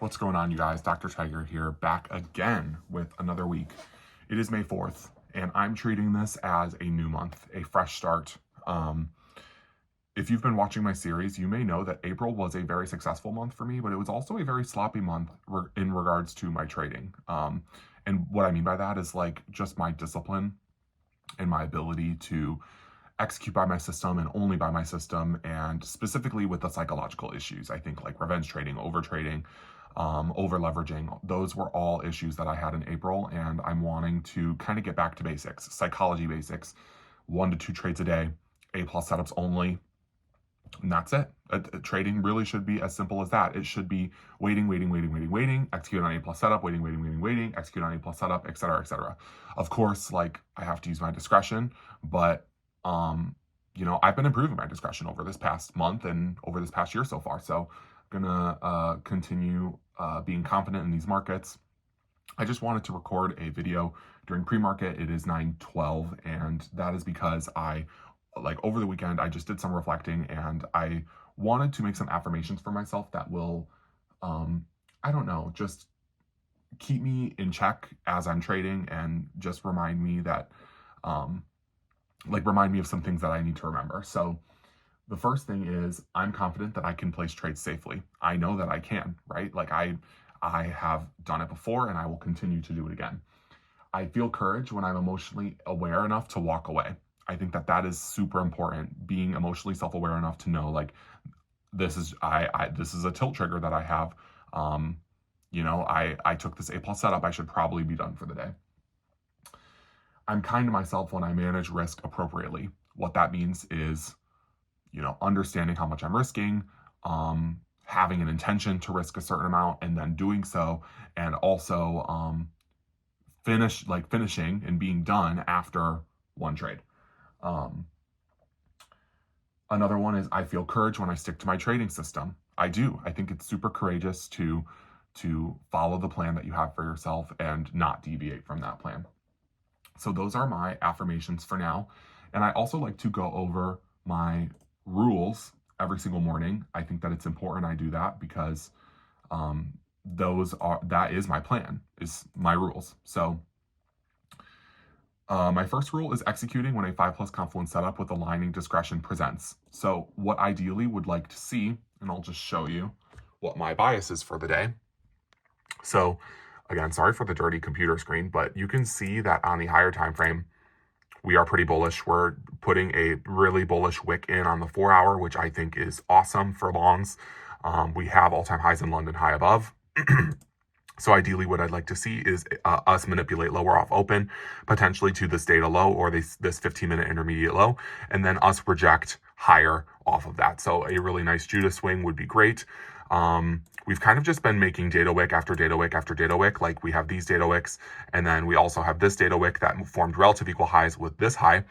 What's going on, you guys? Dr. Tiger here, back again with another week. It is May 4th, and I'm treating this as a new month, a fresh start. If you've been watching my series, you may know that April was a very successful month for me, but it was also a very sloppy month in regards to my trading. And what I mean by that is like just my discipline and my ability to execute by my system and only by my system, and specifically with the psychological issues. I think like revenge trading, over trading, over leveraging, those were all issues that I had in April, and I'm wanting to kind of get back to basics, psychology basics, 1 to 2 trades a day, A+ setups only, and that's it. Trading really should be as simple as that. It should be waiting, execute on A+ setup, waiting, execute on A+ setup, etc., etc. Of course, like I have to use my discretion, but I've been improving my discretion over this past month and over this past year so far. So I'm gonna continue being confident in these markets. I just wanted to record a video during pre-market. It is 9:12, and that is because over the weekend, I just did some reflecting, and I wanted to make some affirmations for myself that will, just keep me in check as I'm trading, and just remind me that, remind me of some things that I need to remember. So the first thing is I'm confident that I can place trades safely. I know that I can, right? Like I have done it before, and I will continue to do it again. I feel courage when I'm emotionally aware enough to walk away. I think that is super important, being emotionally self-aware enough to know, like, this is a tilt trigger that I have. I took this A+ setup. I should probably be done for the day. I'm kind to myself when I manage risk appropriately. What that means is, understanding how much I'm risking, having an intention to risk a certain amount, and then doing so, and also finishing and being done after one trade. Another one is I feel courage when I stick to my trading system. I do. I think it's super courageous to follow the plan that you have for yourself and not deviate from that plan. So those are my affirmations for now. And I also like to go over my rules every single morning. I think that it's important I do that because that is my plan, is my rules. So my first rule is executing when a 5+ confluence setup with aligning discretion presents. So what ideally would like to see, and I'll just show you what my bias is for the day. So again, sorry for the dirty computer screen, but you can see that on the higher time frame, we are pretty bullish. We're putting a really bullish wick in on the 4-hour, which I think is awesome for longs. We have all-time highs in London high above. So ideally what I'd like to see is us manipulate lower off open, potentially to this data low or this 15-minute intermediate low, and then us reject higher off of that. So a really nice Judas swing would be great. We've kind of just been making data wick after data wick after data wick. Like we have these data wicks, and then we also have this data wick that formed relative equal highs with this high.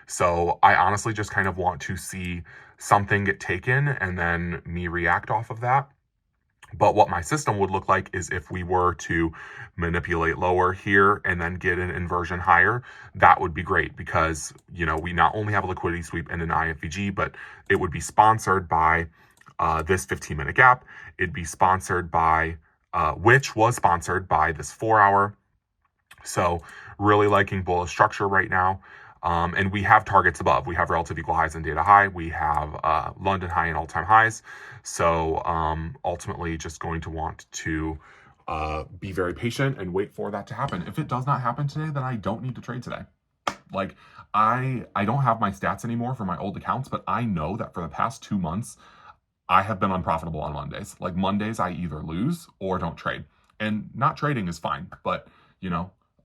So I honestly just kind of want to see something get taken and then me react off of that. But what my system would look like is if we were to manipulate lower here and then get an inversion higher, that would be great because, we not only have a liquidity sweep and an IFVG, but it would be sponsored by this 15-minute gap. It'd be sponsored by, which was sponsored by this 4-hour. So really liking bullish structure right now. And we have targets above. We have relative equal highs and data high. We have London high and all-time highs. So ultimately just going to want to be very patient and wait for that to happen. If it does not happen today, then I don't need to trade today. Like I don't have my stats anymore for my old accounts, but I know that for the past 2 months, I have been unprofitable on Mondays. Like Mondays, I either lose or don't trade. And not trading is fine, but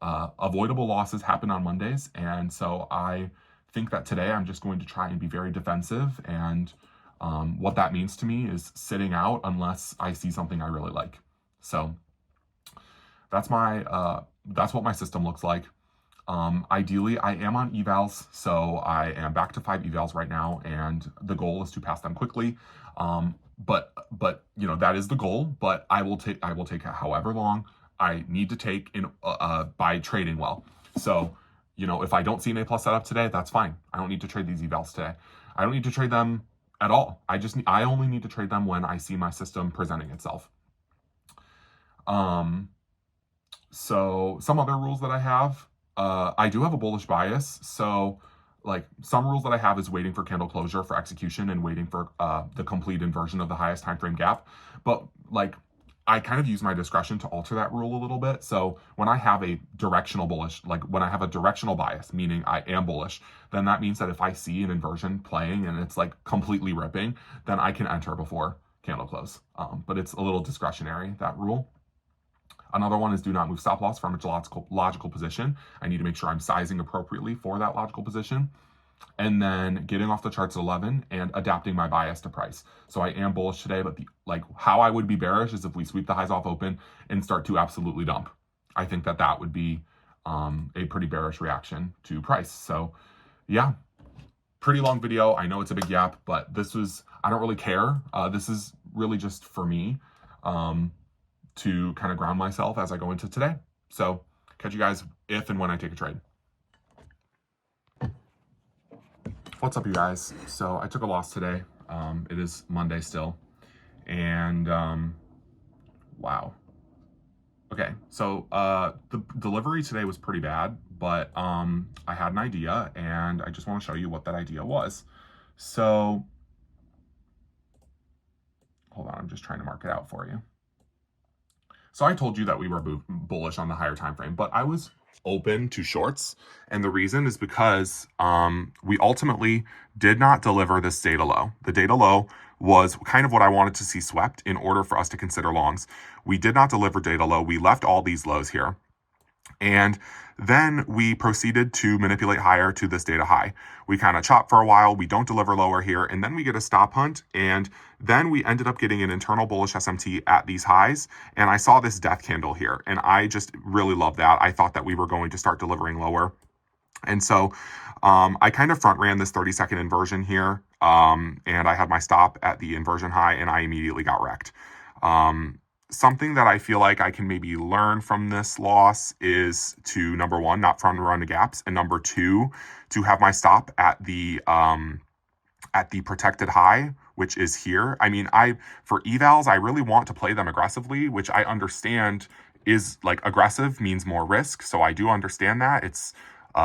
avoidable losses happen on Mondays. And so I think that today I'm just going to try and be very defensive. And what that means to me is sitting out unless I see something I really like. So that's what my system looks like. Ideally, I am on evals, so I am back to 5 evals right now, and the goal is to pass them quickly. But that is the goal. But I will take however long I need to take in by trading well. So if I don't see an A+ setup today, that's fine. I don't need to trade these evals today. I don't need to trade them at all. I only need to trade them when I see my system presenting itself. So some other rules that I have, I do have a bullish bias. So like some rules that I have is waiting for candle closure for execution and waiting for the complete inversion of the highest time frame gap. But like I kind of use my discretion to alter that rule a little bit. So when I have a directional bullish, like when I have a directional bias, meaning I am bullish, then that means that if I see an inversion playing and it's like completely ripping, then I can enter before candle close. But it's a little discretionary, that rule. Another one is do not move stop loss from its logical position. I need to make sure I'm sizing appropriately for that logical position. And then getting off the charts at 11 and adapting my bias to price. So I am bullish today, but how I would be bearish is if we sweep the highs off open and start to absolutely dump. I think that would be a pretty bearish reaction to price. So yeah, pretty long video. I know it's a big gap, but I don't really care. This is really just for me. To kind of ground myself as I go into today. So catch you guys if and when I take a trade. What's up, you guys? So I took a loss today. It is Monday still. And wow. Okay, so the delivery today was pretty bad, but I had an idea and I just want to show you what that idea was. So hold on, I'm just trying to mark it out for you. So I told you that we were bullish on the higher time frame, but I was open to shorts. And the reason is because we ultimately did not deliver this data low. The data low was kind of what I wanted to see swept in order for us to consider longs. We did not deliver data low. We left all these lows here. And then we proceeded to manipulate higher to this data high. We kind of chop for a while. We don't deliver lower here. And then we get a stop hunt. And then we ended up getting an internal bullish SMT at these highs. And I saw this death candle here. And I just really love that. I thought that we were going to start delivering lower. And so I kind of front ran this 30-second inversion here. And I had my stop at the inversion high and I immediately got wrecked. Something that I feel like I can maybe learn from this loss is to, number one, not front run the gaps, and number two, to have my stop at the protected high, which is here. I mean, for evals, I really want to play them aggressively, which I understand is like aggressive means more risk. So I do understand that it's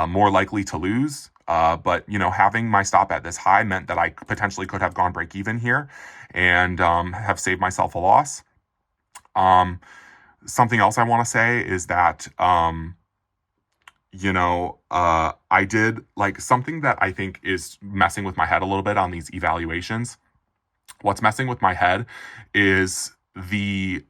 more likely to lose. But having my stop at this high meant that I potentially could have gone break even here and have saved myself a loss. Something else I want to say is that, I did like something that I think is messing with my head a little bit on these evaluations. What's messing with my head is the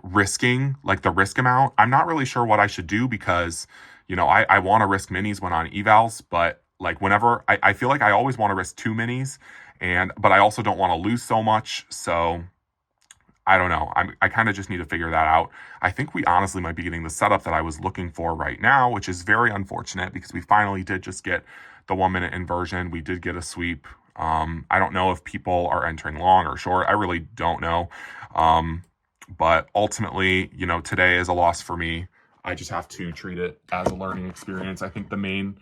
risking, the risk amount. I'm not really sure what I should do because, I want to risk minis when on evals, but whenever I feel like I always want to risk 2 minis but I also don't want to lose so much. So I don't know. I kind of just need to figure that out. I think we honestly might be getting the setup that I was looking for right now, which is very unfortunate because we finally did just get the 1-minute inversion. We did get a sweep. I don't know if people are entering long or short. I really don't know. But ultimately, today is a loss for me. I just have to treat it as a learning experience. I think the main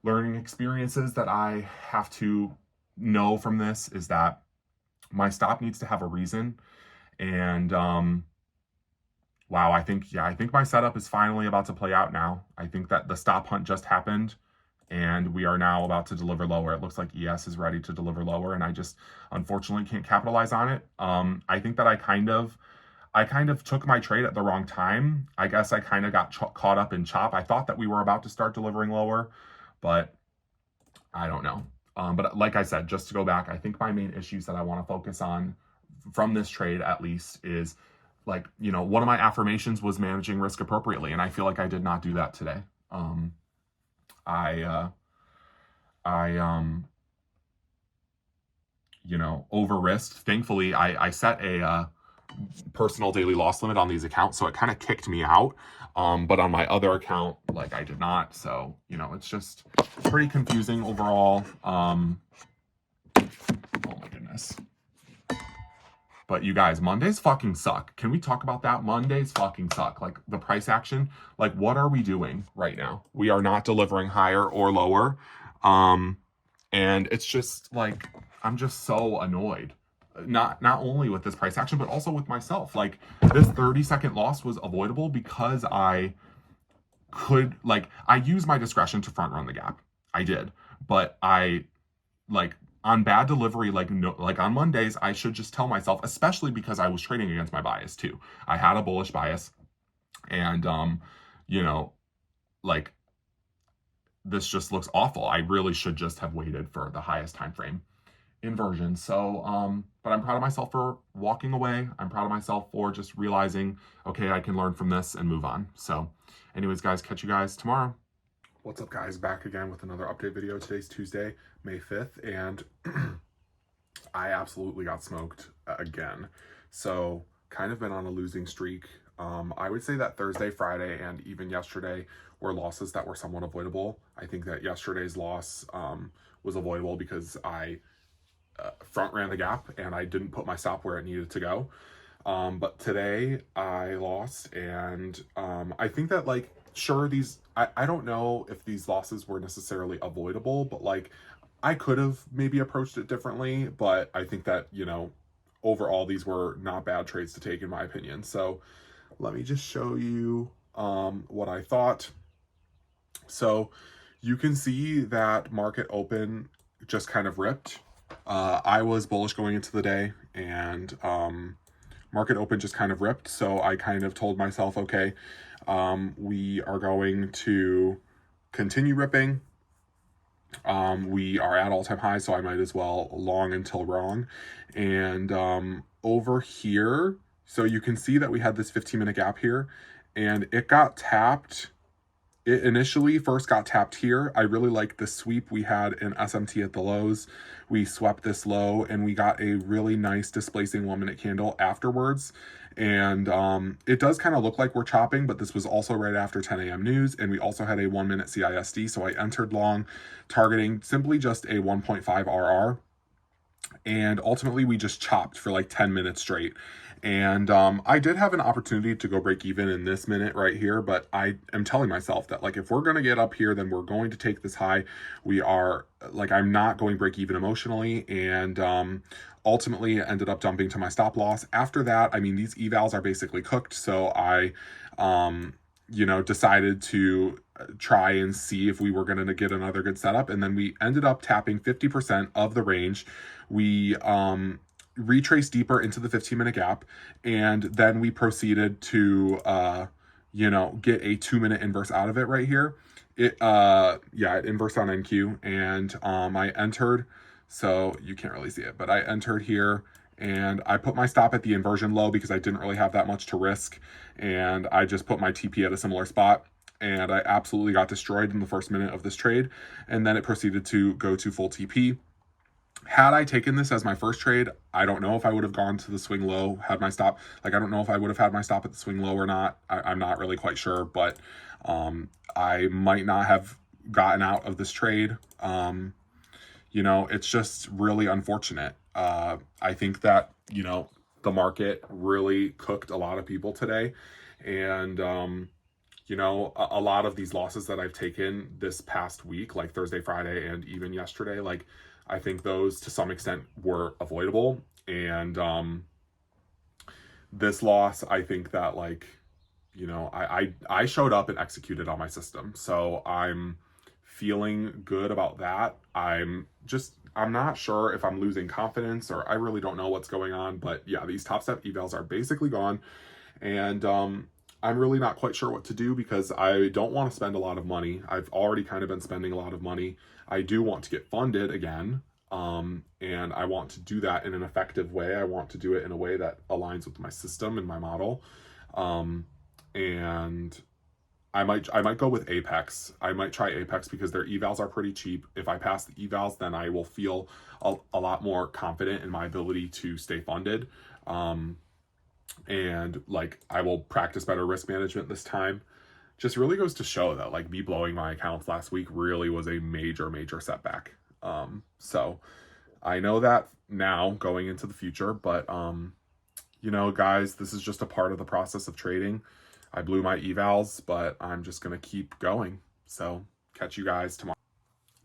learning experiences that I have to know from this is that my stop needs to have a reason. And wow, I think my setup is finally about to play out now. I think that the stop hunt just happened and we are now about to deliver lower. It looks like ES is ready to deliver lower and I just unfortunately can't capitalize on it. I think that I kind of took my trade at the wrong time. I guess I kind of got caught up in chop. I thought that we were about to start delivering lower, but I don't know. But like I said, just to go back, I think my main issues that I want to focus on from this trade at least is one of my affirmations was managing risk appropriately. And I feel like I did not do that today. I over risked. Thankfully, I set a personal daily loss limit on these accounts. So it kind of kicked me out. But on my other account, I did not. So, it's just pretty confusing overall. Oh my goodness. But you guys, Mondays fucking suck. Can we talk about that? Mondays fucking suck. The price action, what are we doing right now? We are not delivering higher or lower. And it's just I'm just so annoyed. not only with this price action, but also with myself. Like, this 30-second loss was avoidable because I could, like, I used my discretion to front run the gap. I did. But I, like, on bad delivery, like, no, like on Mondays, I should just tell myself, especially because I was trading against my bias too. I had a bullish bias, and you know, like, this just looks awful. I really should just have waited for the highest time frame inversion. So, but I'm proud of myself for walking away. I'm proud of myself for just realizing, okay, I can learn from this and move on. So anyways, guys, catch you guys tomorrow. What's up, guys? Back again with another update video. Today's Tuesday, May 5th, and I absolutely got smoked again. So kind of been on a losing streak. I would say that Thursday, Friday, and even yesterday were losses that were somewhat avoidable. I think that yesterday's loss was avoidable because I front ran the gap and I didn't put my stop where it needed to go. But today I lost, and I think that, like, sure, I don't know if these losses were necessarily avoidable, but like, I could have maybe approached it differently, but I think that, you know, overall these were not bad trades to take in my opinion. So let me just show you what I thought. So you can see that market open just kind of ripped. I was bullish going into the day, and market open just kind of ripped. So I kind of told myself, okay, we are going to continue ripping. We are at all-time highs, so I might as well long until wrong. And over here, so you can see that we had this 15-minute gap here, and it got tapped. It initially first got tapped here. I really like the sweep we had in SMT at the lows. We swept this low, and we got a really nice displacing 1-minute candle afterwards. And it does kind of look like we're chopping, but this was also right after 10 a.m. news, and we also had a 1-minute CISD. So I entered long, targeting simply just a 1.5 RR. And ultimately, we just chopped for like 10 minutes straight. And I did have an opportunity to go break even in this minute right here, but I am telling myself that, like, if we're going to get up here, then we're going to take this high. We are, like, I'm not going break even emotionally, and ultimately ended up dumping to my stop loss. After that, I mean, these evals are basically cooked, so I you know, decided to try and see if we were going to get another good setup, and then we ended up tapping 50% of the range. We retraced deeper into the 15-minute gap, and then we proceeded to you know, get a 2-minute inverse out of it right here. It it inversed on NQ, and I entered, so you can't really see it, but I entered here, and I put my stop at the inversion low because I didn't really have that much to risk, and I just put my TP at a similar spot, and I absolutely got destroyed in the first minute of this trade, and then it proceeded to go to full TP. Had I taken this as my first trade, I don't know if I would have gone to the swing low, had my stop. Like, I don't know if I would have had my stop at the swing low or not. I'm not really quite sure, but I might not have gotten out of this trade. You know, it's just really unfortunate. I think that, you know, the market really cooked a lot of people today. And, you know, a lot of these losses that I've taken this past week, like Thursday, Friday, and even yesterday, like, I think those to some extent were avoidable. And this loss, I think that, like, you know, I showed up and executed on my system. So I'm feeling good about that. I'm not sure if I'm losing confidence, or I really don't know what's going on. But yeah, these top step evals are basically gone. And I'm really not quite sure what to do because I don't want to spend a lot of money. I've already kind of been spending a lot of money. I do want to get funded again, and I want to do that in an effective way. I want to do it in a way that aligns with my system and my model. And I might go with Apex. I might try Apex because their evals are pretty cheap. If I pass the evals, then I will feel a lot more confident in my ability to stay funded. And like, I will practice better risk management this time. Just really goes to show that, like, me blowing my accounts last week really was a major setback. So I know that now going into the future, but you know, guys, this is just a part of the process of trading. I blew my evals, but I'm just gonna keep going. So catch you guys tomorrow.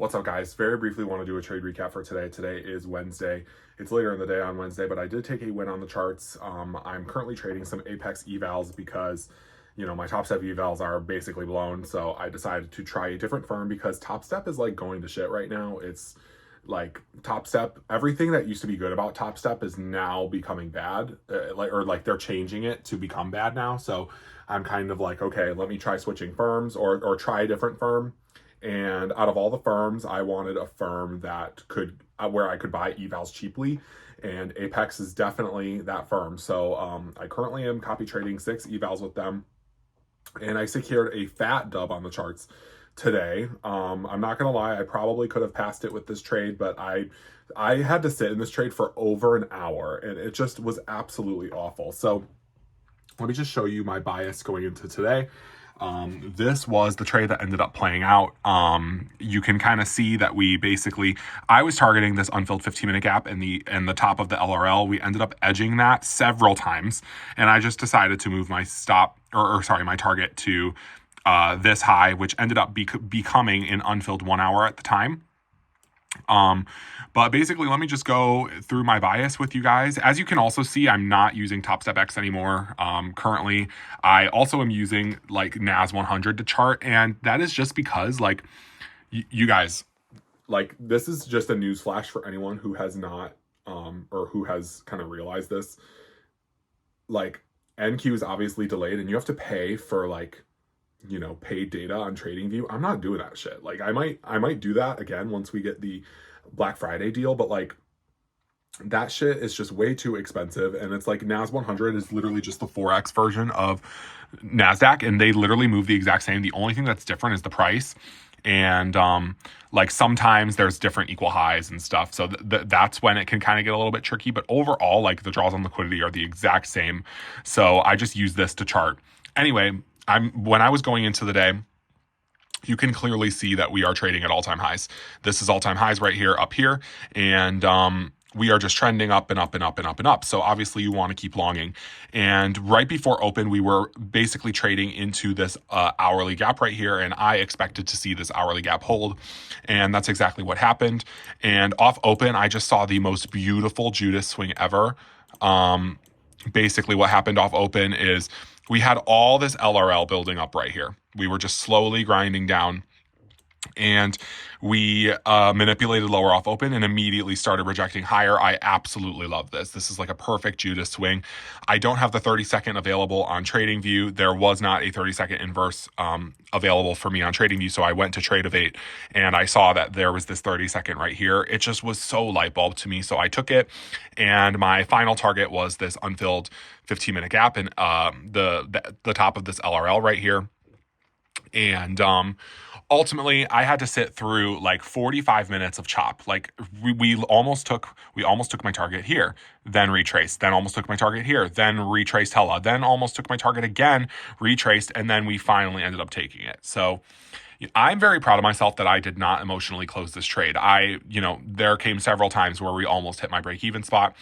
What's up, guys? Very briefly want to do a trade recap for today. Today is Wednesday. It's later in the day on Wednesday, but I did take a win on the charts. I'm currently trading some Apex Evals because, my Top Step Evals are basically blown. So I decided to try a different firm because Top Step is like going to shit right now. It's like Top Step, everything that used to be good about Top Step is now becoming bad. Like they're changing it to become bad now. So I'm kind of like, okay, let me try switching firms or try a different firm. And out of all the firms, I wanted a firm that could where I could buy evals cheaply, and Apex is definitely that firm. So I currently am copy trading 6 evals with them, and I secured a fat dub on the charts today. I'm not gonna lie, I probably could have passed it with this trade, but I had to sit in this trade for over an hour, and it just was absolutely awful. So let me just show you my bias going into today. This was the trade that ended up playing out. You can kind of see that I was targeting this unfilled 15-minute gap in the top of the LRL. We ended up edging that several times, and I just decided to move my my target to this high, which ended up becoming an unfilled 1 hour at the time. But basically, let me just go through my bias with you guys. As you can also see, I'm not using Top Step X anymore. Currently, I also am using like NAS 100 to chart, and that is just because like you guys, like this is just a news flash for anyone who has not or who has kind of realized this. Like NQ is obviously delayed, and you have to pay for like paid data on TradingView. I'm not doing that shit. Like I might do that again once we get the Black Friday deal, but like that shit is just way too expensive. And it's like NAS 100 is literally just the 4X version of NASDAQ, and they literally move the exact same. The only thing that's different is the price. And like sometimes there's different equal highs and stuff. So that's when it can kind of get a little bit tricky. But overall, like the draws on liquidity are the exact same. So I just use this to chart. Anyway, when I was going into the day, you can clearly see that we are trading at all-time highs. This is all-time highs right here, up here, and we are just trending up and up and up and up and up. So obviously you want to keep longing. And right before open, we were basically trading into this hourly gap right here, and I expected to see this hourly gap hold, and that's exactly what happened. And off open, I just saw the most beautiful Judas swing ever. Basically what happened off open is we had all this LRL building up right here. We were just slowly grinding down, and we manipulated lower off open and immediately started rejecting higher. I absolutely love this. This is like a perfect Judas swing. I don't have the 30-second available on TradingView. There was not a 30-second inverse available for me on TradingView, so I went to Trade-Evate, and I saw that there was this 30-second right here. It just was so light bulb to me, so I took it, and my final target was this unfilled 15-minute gap in the top of this LRL right here. And ultimately, I had to sit through like 45 minutes of chop. Like we almost took my target here, then retraced, then almost took my target here, then retraced hella, then almost took my target again, retraced, and then we finally ended up taking it. So I'm very proud of myself that I did not emotionally close this trade. There came several times where we almost hit my break-even spot,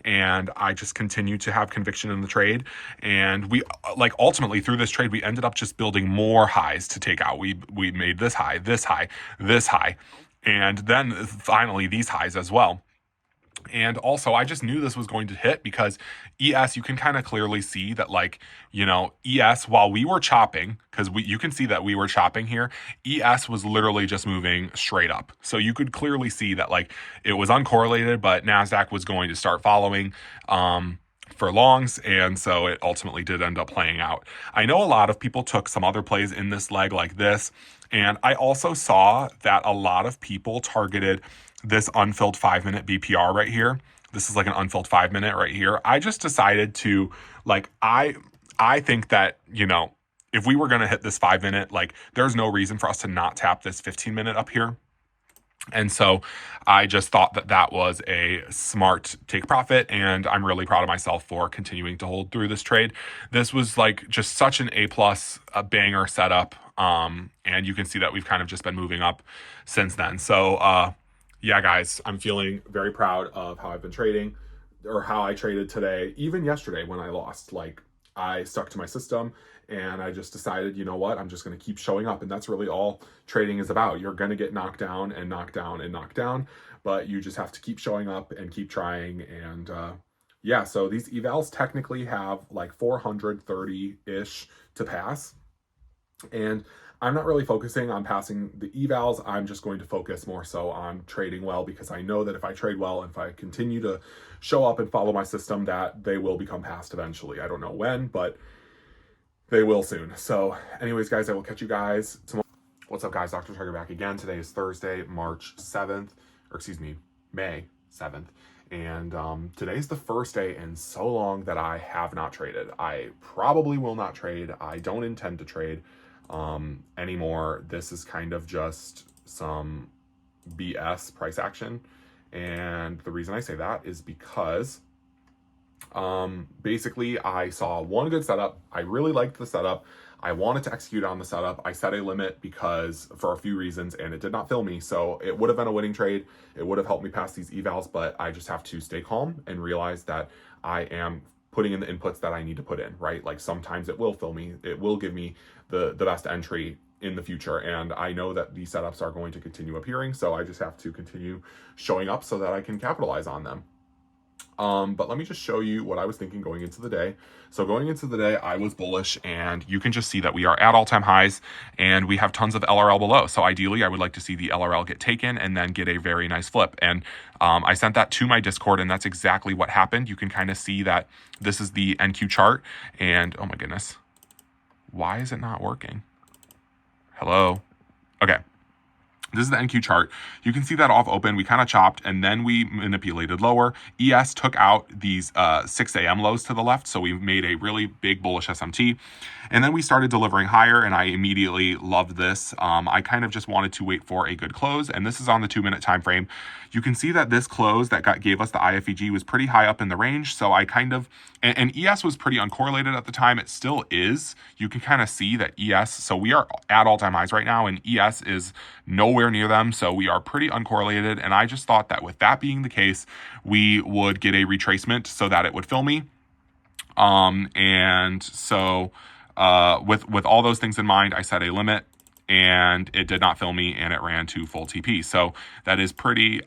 and I just continued to have conviction in the trade. And we ultimately through this trade, we ended up just building more highs to take out. We made this high, this high, this high, and then finally these highs as well. And also, I just knew this was going to hit because ES, you can kind of clearly see that, ES, while we were chopping, because you can see that we were chopping here, ES was literally just moving straight up. So you could clearly see that, it was uncorrelated, but NASDAQ was going to start following for longs, and so it ultimately did end up playing out. I know a lot of people took some other plays in this leg like this, and I also saw that a lot of people targeted this unfilled 5-minute BPR right here. This is like an unfilled 5-minute right here. I just decided to I think that, if we were going to hit this 5-minute, there's no reason for us to not tap this 15-minute up here. And so I just thought that that was a smart take profit, and I'm really proud of myself for continuing to hold through this trade. This was just such an A+ a banger setup. And you can see that we've kind of just been moving up since then. So, yeah, guys, I'm feeling very proud of how I've been trading, or how I traded today, even yesterday when I lost. I stuck to my system and I just decided, you know what, I'm just going to keep showing up. And that's really all trading is about. You're going to get knocked down and knocked down and knocked down, but you just have to keep showing up and keep trying. And yeah, so these evals technically have like 430-ish to pass. And I'm not really focusing on passing the evals. I'm just going to focus more so on trading well, because I know that if I trade well, if I continue to show up and follow my system, that they will become passed eventually. I don't know when, but they will soon. So anyways, guys, I will catch you guys tomorrow. What's up, guys? Dr. Tiger back again. Today is Thursday, March 7th, or excuse me, May 7th. And today's the first day in so long that I have not traded. I probably will not trade. I don't intend to trade anymore. This is kind of just some BS price action. And the reason I say that is because basically I saw one good setup. I really liked the setup. I wanted to execute on the setup. I set a limit because for a few reasons, and it did not fill me. So it would have been a winning trade. It would have helped me pass these evals, but I just have to stay calm and realize that I am putting in the inputs that I need to put in, right? Like sometimes it will fill me. It will give me the best entry in the future. And I know that these setups are going to continue appearing. So I just have to continue showing up so that I can capitalize on them. But let me just show you what I was thinking going into the day. So going into the day, I was bullish, and you can just see that we are at all-time highs and we have tons of LRL below. So ideally, I would like to see the LRL get taken and then get a very nice flip. And I sent that to my Discord, and that's exactly what happened. You can kind of see that this is the NQ chart, and oh my goodness, why is it not working? Hello? Okay. This is the NQ chart. You can see that off open. We kind of chopped, and then we manipulated lower. ES took out these 6 a.m. lows to the left, so we made a really big bullish SMT. And then we started delivering higher, and I immediately loved this. I kind of just wanted to wait for a good close, and this is on the 2-minute time frame. You can see that this close that gave us the IFEG was pretty high up in the range, so I kind of, and ES was pretty uncorrelated at the time. It still is. You can kind of see that ES, so we are at all-time highs right now, and ES is nowhere near them, so we are pretty uncorrelated, and I just thought that with that being the case, we would get a retracement so that it would fill me. And so with all those things in mind, I set a limit, and it did not fill me, and it ran to full TP. So that is pretty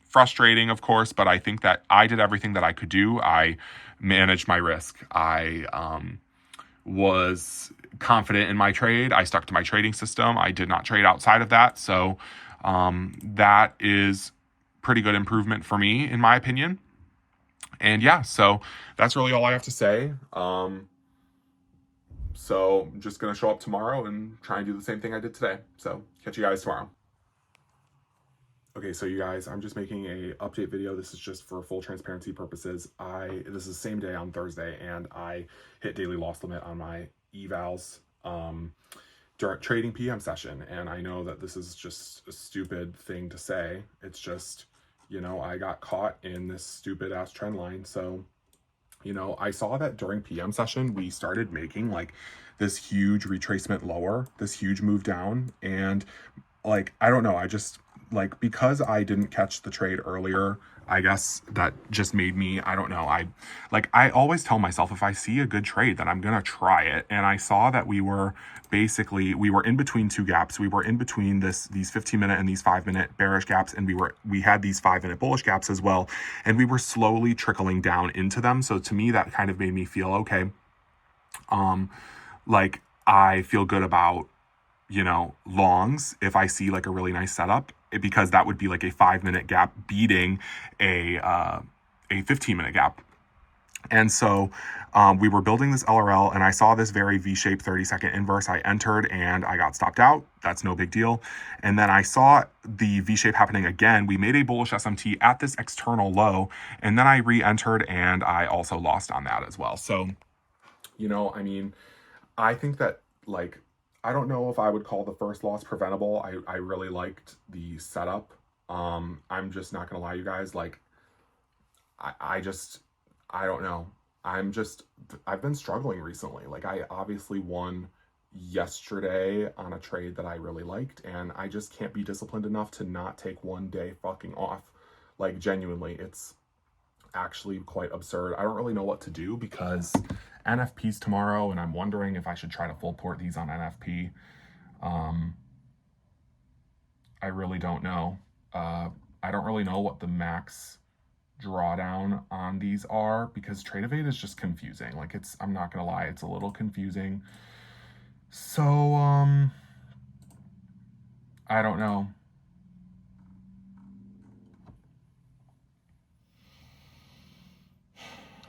frustrating, of course, but I think that I did everything that I could do. I managed my risk. I was confident in my trade. I stuck to my trading system. I did not trade outside of that. So that is pretty good improvement for me, in my opinion. And yeah, so that's really all I have to say. So I'm just going to show up tomorrow and try and do the same thing I did today. So catch you guys tomorrow. Okay, so you guys, I'm just making a update video. This is just for full transparency purposes. This is the same day on Thursday, and I hit daily loss limit on my evals during trading PM session. And I know that this is just a stupid thing to say. It's just, you know, I got caught in this stupid ass trend line. So, you know, I saw that during PM session, we started making like this huge retracement lower, this huge move down. And like, I don't know, I just like, because I didn't catch the trade earlier, I guess that just made me, I don't know. I always tell myself if I see a good trade that I'm going to try it. And I saw that we were in between two gaps. We were in between these 15-minute and these 5-minute bearish gaps. And we had these 5-minute bullish gaps as well. And we were slowly trickling down into them. So to me, that kind of made me feel okay. Like I feel good about, you know, longs if I see like a really nice setup, because that would be like a 5-minute gap beating a 15-minute gap. And so we were building this LRL, and I saw this very V-shaped 30-second inverse. I entered and I got stopped out. That's no big deal. And then I saw the V-shape happening again. We made a bullish SMT at this external low, and then I re-entered and I also lost on that as well. So, you know, I mean, I think that like, I don't know if I would call the first loss preventable. I really liked the setup. I'm just not gonna lie, you guys, like I don't know. I've been struggling recently. Like I obviously won yesterday on a trade that I really liked, and I just can't be disciplined enough to not take one day fucking off. Like genuinely, it's actually quite absurd. I don't really know what to do, because NFPs tomorrow, and I'm wondering if I should try to full port these on NFP. I really don't know. I don't really know what the max drawdown on these are because Trade Evade is just confusing. Like I'm not gonna lie, it's a little confusing. So I don't know.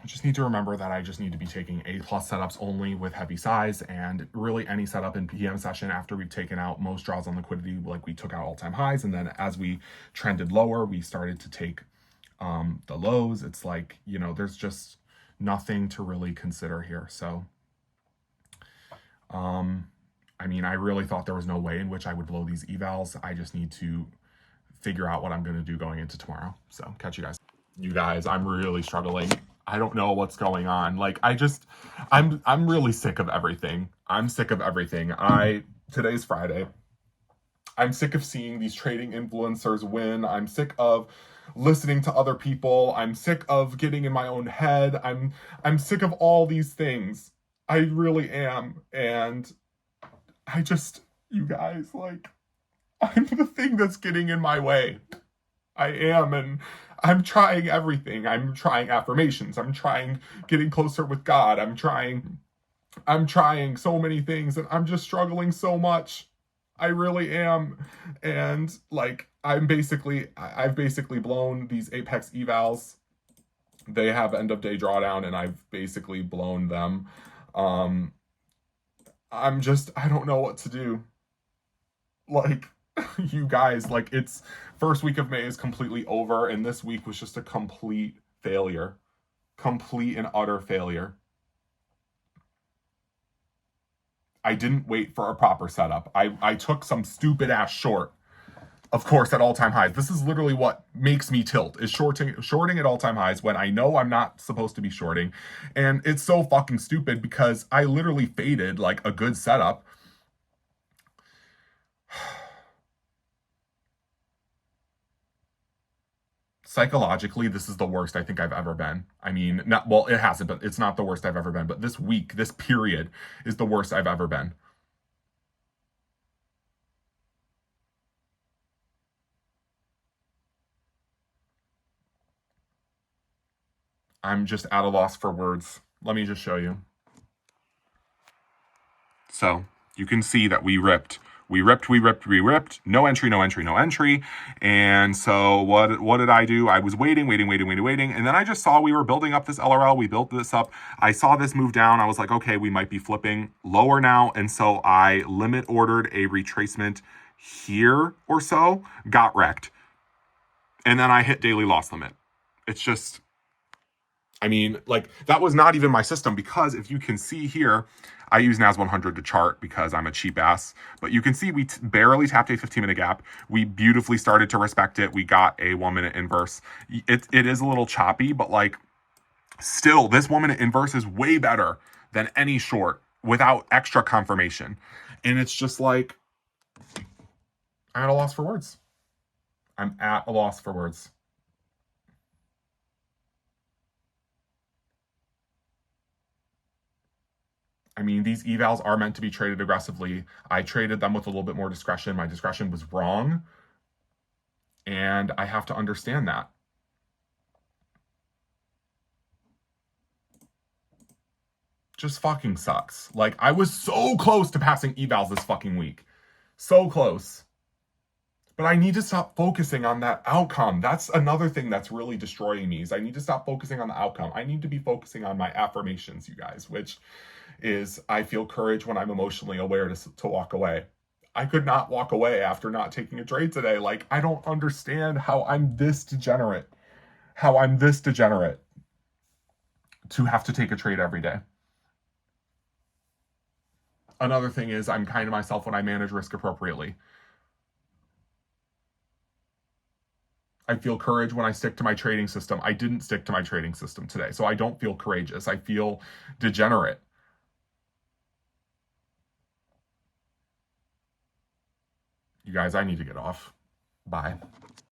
I just need to remember that I just need to be taking A+ setups only with heavy size, and really any setup in PM session after we've taken out most draws on liquidity, like we took out all-time highs, and then as we trended lower, we started to take the lows. It's like, there's just nothing to really consider here. So, I mean, I really thought there was no way in which I would blow these evals. I just need to figure out what I'm going to do going into tomorrow. So catch you guys. You guys, I'm really struggling. I don't know what's going on. Like, I'm really sick of everything. I'm sick of everything. Today's Friday. I'm sick of seeing these trading influencers win. I'm sick of listening to other people. I'm sick of getting in my own head. I'm sick of all these things. I really am. And you guys, like, I'm the thing that's getting in my way. I am, and I'm trying everything. I'm trying affirmations. I'm trying getting closer with God. I'm trying so many things, and I'm just struggling so much. I really am. And like, I've basically blown these Apex evals. They have end of day drawdown, and I've basically blown them. I don't know what to do. Like, you guys, like, it's first week of May is completely over, and this week was just a complete failure. Complete and utter failure. I didn't wait for a proper setup. I took some stupid ass short, of course, at all-time highs. This is literally what makes me tilt, is shorting at all-time highs when I know I'm not supposed to be shorting. And it's so fucking stupid because I literally faded like a good setup. Psychologically, this is the worst I think I've ever been. I mean, it hasn't, but it's not the worst I've ever been. But this week, this period is the worst I've ever been. I'm just at a loss for words. Let me just show you. So you can see that we ripped. No entry. And so what did I do? I was waiting. And then I just saw we were building up this LRL. We built this up. I saw this move down. I was like, okay, we might be flipping lower now. And so I limit ordered a retracement here or so, got wrecked. And then I hit daily loss limit. It's just, I mean, like, that was not even my system, because if you can see here, I use NAS 100 to chart because I'm a cheap ass. But you can see we barely tapped a 15-minute gap. We beautifully started to respect it. We got a 1-minute inverse. It is a little choppy, but like, still, this 1-minute inverse is way better than any short without extra confirmation. And it's just like, I'm at a loss for words. I'm at a loss for words. I mean, these evals are meant to be traded aggressively. I traded them with a little bit more discretion. My discretion was wrong, and I have to understand that. Just fucking sucks. Like, I was so close to passing evals this fucking week. So close. But I need to stop focusing on that outcome. That's another thing that's really destroying me, is I need to stop focusing on the outcome. I need to be focusing on my affirmations, you guys, which is I feel courage when I'm emotionally aware to walk away. I could not walk away after not taking a trade today. Like, I don't understand how I'm this degenerate. To have to take a trade every day. Another thing is I'm kind to myself when I manage risk appropriately. I feel courage when I stick to my trading system. I didn't stick to my trading system today, so I don't feel courageous. I feel degenerate. You guys, I need to get off. Bye.